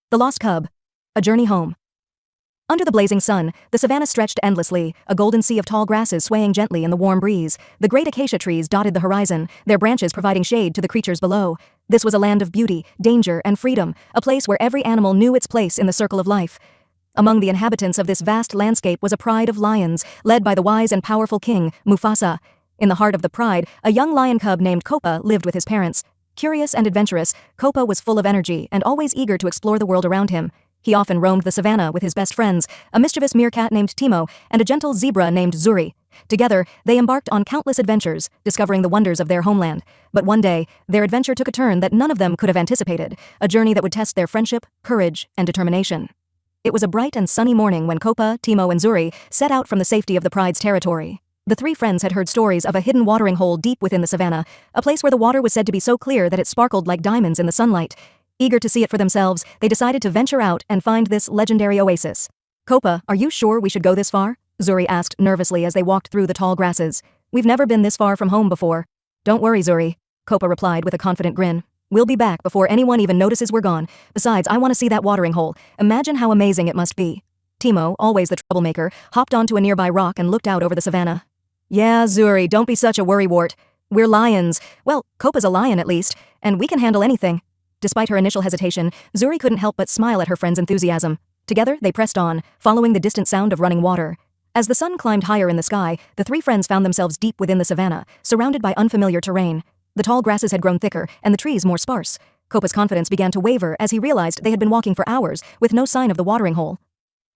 The Lost Cub. A Journey Home. Under the blazing sun, the savannah stretched endlessly, a golden sea of tall grasses swaying gently in the warm breeze. The great acacia trees dotted the horizon, their branches providing shade to the creatures below. This was a land of beauty, danger, and freedom, a place where every animal knew its place in the circle of life. Among the inhabitants of this vast landscape was a pride of lions, led by the wise and powerful king, Mufasa. In the heart of the pride, a young lion cub named Kopa lived with his parents. Curious and adventurous, Kopa was full of energy and always eager to explore the world around him. He often roamed the savannah with his best friends, a mischievous meerkat named Timo and a gentle zebra named Zuri. Together, they embarked on countless adventures, discovering the wonders of their homeland. But one day, their adventure took a turn that none of them could have anticipated, a journey that would test their friendship, courage, and determination. It was a bright and sunny morning when Kopa, Timo, and Zuri set out from the safety of the pride's territory. The three friends had heard stories of a hidden watering hole deep within the savannah, a place where the water was said to be so clear that it sparkled like diamonds in the sunlight. Eager to see it for themselves, they decided to venture out and find this legendary oasis. "Kopa, are you sure we should go this far?" Zuri asked nervously as they walked through the tall grasses. "We've never been this far from home before." "Don't worry, Zuri," Kopa replied with a confident grin. "We'll be back before anyone even notices we're gone. Besides, I want to see that watering hole. Imagine how amazing it must be." Timo, always the troublemaker, hopped onto a nearby rock and looked out over the savannah. "Yeah, Zuri, don't be such a worrywart. We're lions. Well, Kopa's a lion at least, and we can handle anything." Despite her initial hesitation, Zuri couldn't help but smile at her friend's enthusiasm. Together, they pressed on, following the distant sound of running water. As the sun climbed higher in the sky, the three friends found themselves deep within the savannah, surrounded by unfamiliar terrain. The tall grasses had grown thicker, and the trees more sparse. Kopa's confidence began to waver as he realized they had been walking for hours, with no sign of the watering hole.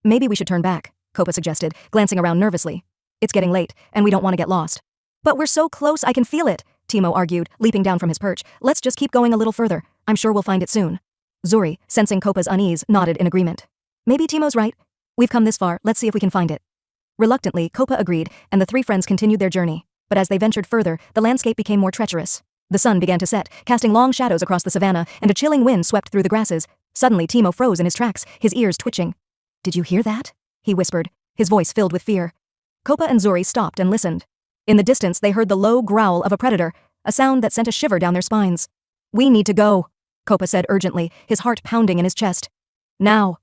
"Maybe we should turn back," Kopa suggested, glancing around nervously. "It's getting late, and we don't want to get lost." "But we're so close, I can feel it," Timo argued, leaping down from his perch. "Let's just keep going a little further. I'm sure we'll find it soon." Zuri, sensing Kopa's unease, nodded in agreement. "Maybe Timo's right. We've come this far, let's see if we can find it." Reluctantly, Kopa agreed, and the three friends continued their journey. But as they ventured further, the landscape became more treacherous. The sun began to set, casting long shadows across the savannah, and a chilling wind swept through the grasses. Suddenly, Timo froze in his tracks, his ears twitching. "Did you hear that?" he whispered, his voice filled with fear. Kopa and Zuri stopped and listened. In the distance, they heard the low growl of a predator, a sound that sent a shiver down their spines. "We need to go," Kopa said urgently, his heart pounding in his chest. "Now."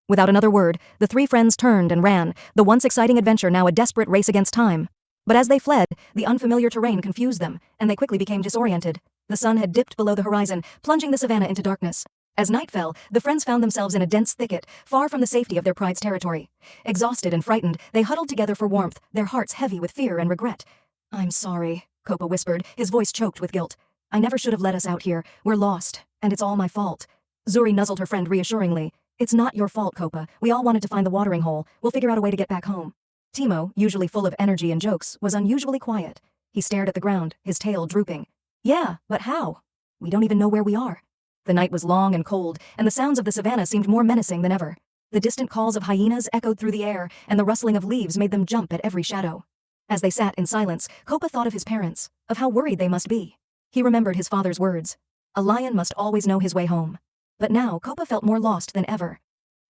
Without another word, the three friends turned and ran, the once exciting adventure now a desperate race against time. But as they fled, the unfamiliar terrain confused them, and they quickly became disoriented. The sun had dipped below the horizon, plunging the savannah into darkness. As night fell, the friends found themselves in a dense thicket, far from the safety of their pride's territory. Exhausted and frightened, they huddled together for warmth, their hearts heavy with fear and regret. "I'm sorry," Kopa whispered, his voice choked with guilt. "I never should have let us out here. We're lost, and it's all my fault." Zuri nuzzled her friend reassuringly. "It's not your fault, Kopa. We all wanted to find the watering hole. We'll figure out a way to get back home." Timo, usually full of energy and jokes, was unusually quiet. He stared at the ground, his tail drooping. "Yeah, but how? We don't even know where we are." The night was long and cold, and the sounds of the savannah seemed more menacing than ever. The distant calls of hyenas echoed through the air, and the rustling of leaves made them jump at every shadow. As they sat in silence, Kopa thought of his parents, of how worried they must be. He remembered his father's words. A lion must always know his way home. But now, Kopa felt more lost than ever.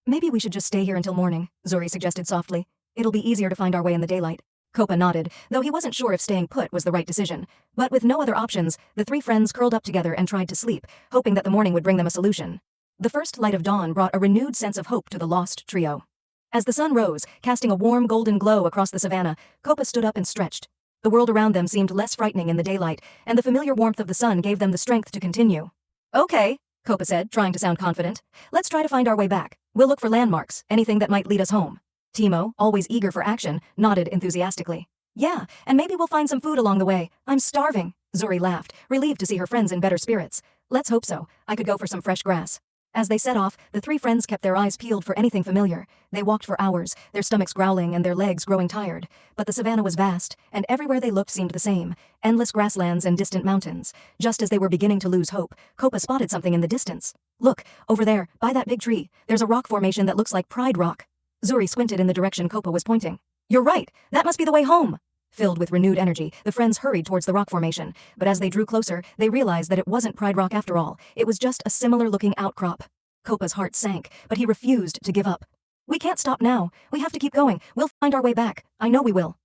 "Maybe we should just stay here until morning," Zuri suggested softly. "It'll be easier to find our way in the daylight." Kopa nodded, though he wasn't sure if staying put was the right decision. But with no other options, the three friends curled up together and tried to sleep, hoping that the morning would bring them a solution. The first light of dawn brought a renewed sense of hope to the lost trio. As the sun rose, casting a warm golden glow across the savannah, Kopa stood up and stretched. The world around them seemed less frightening in the daylight, and the familiar warmth of the sun gave them the strength to continue. "Okay," Kopa said, trying to sound confident. "Let's try to find our way back. We'll look for landmarks, anything that might lead us home." Timo, always eager for action, nodded enthusiastically. "Yeah, and maybe we'll find some food along the way. I'm starving." Zuri laughed, relieved to see her friends in better spirits. "Let's hope so. I could go for some fresh grass." As they set off, the three friends kept their eyes peeled for anything familiar. They walked for hours, their stomachs growling and their legs growing tired. But the savannah was vast, and everywhere they looked seemed the same, endless grasslands and distant mountains. Just as they were beginning to lose hope, Kopa spotted something in the distance. "Look, over there, by that big tree, there's a rock formation that looks like Pride Rock." Zuri squinted in the direction Kopa was pointing. "You're right, that must be the way home." Filled with renewed energy, the friends hurried towards the rock formation, but as they drew closer, they realized that it wasn't Pride Rock after all. It was just a similar-looking outcrop. Kopa's heart sank, but he refused to give up. "We can't stop now. We have to keep going. We'll find our way back. I know we will."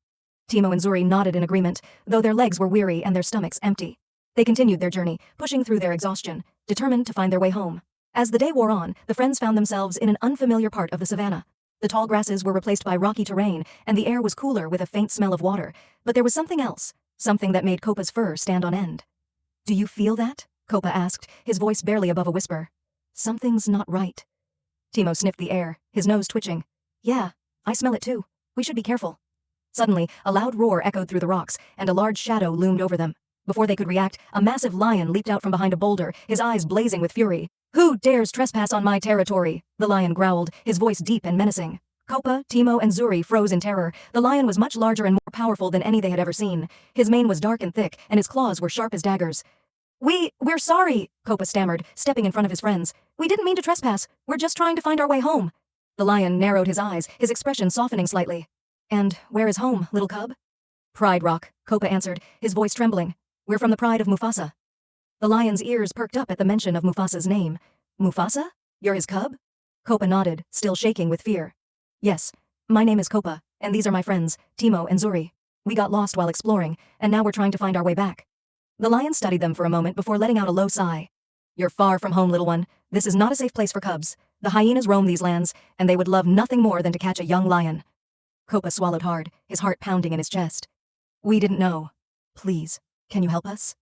Timo and Zuri nodded in agreement, though their legs were weary and their stomachs empty. They continued their journey, pushing through their exhaustion, determined to find their way home. As the day wore on, the friends found themselves in an unfamiliar part of the savannah. The tall grasses were replaced by rocky terrain, and the air was cooler with a faint smell of water. But there was something else, something that made Copa's fur stand on end. "Do you feel that?" Copa asked, his voice barely above a whisper. "Something's not right." Timo sniffed the air, his nose twitching. "Yeah, I smell it too. We should be careful." Suddenly, a loud roar echoed through the rocks, and a large shadow loomed over them. Before they could react, a massive lion leaped out from behind a boulder, his eyes blazing with fury. "Who dares trespass on my territory?" the lion growled, his voice deep and menacing. Copa, Timo, and Zuri froze in terror. The lion was much larger and more powerful than any they had ever seen. His mane was dark and thick, and his claws were sharp as daggers. We're sorry," Copa stammered, stepping in front of his friends. "We didn't mean to trespass. We're just trying to find our way home." The lion narrowed his eyes, his expression softening slightly. "And where is home, little cub?" "Pride Rock," Copa answered, his voice trembling. "We're from the pride of Mufasa." The lion's ears perked up at the mention of Mufasa's name. "Mufasa? You're his cub?" Copa nodded, still shaking with fear. "Yes, my name is Copa, and these are my friends, Timo and Zuri. We got lost while exploring, and now we're trying to find our way back." The lion studied them for a moment before letting out a low sigh. "You're far from home, little one. This is not a safe place for cubs. The hyenas roam these lands, and they would love nothing more than to catch a young lion." Copa swallowed hard, his heart pounding in his chest. "We didn't know. Please, can you help us?"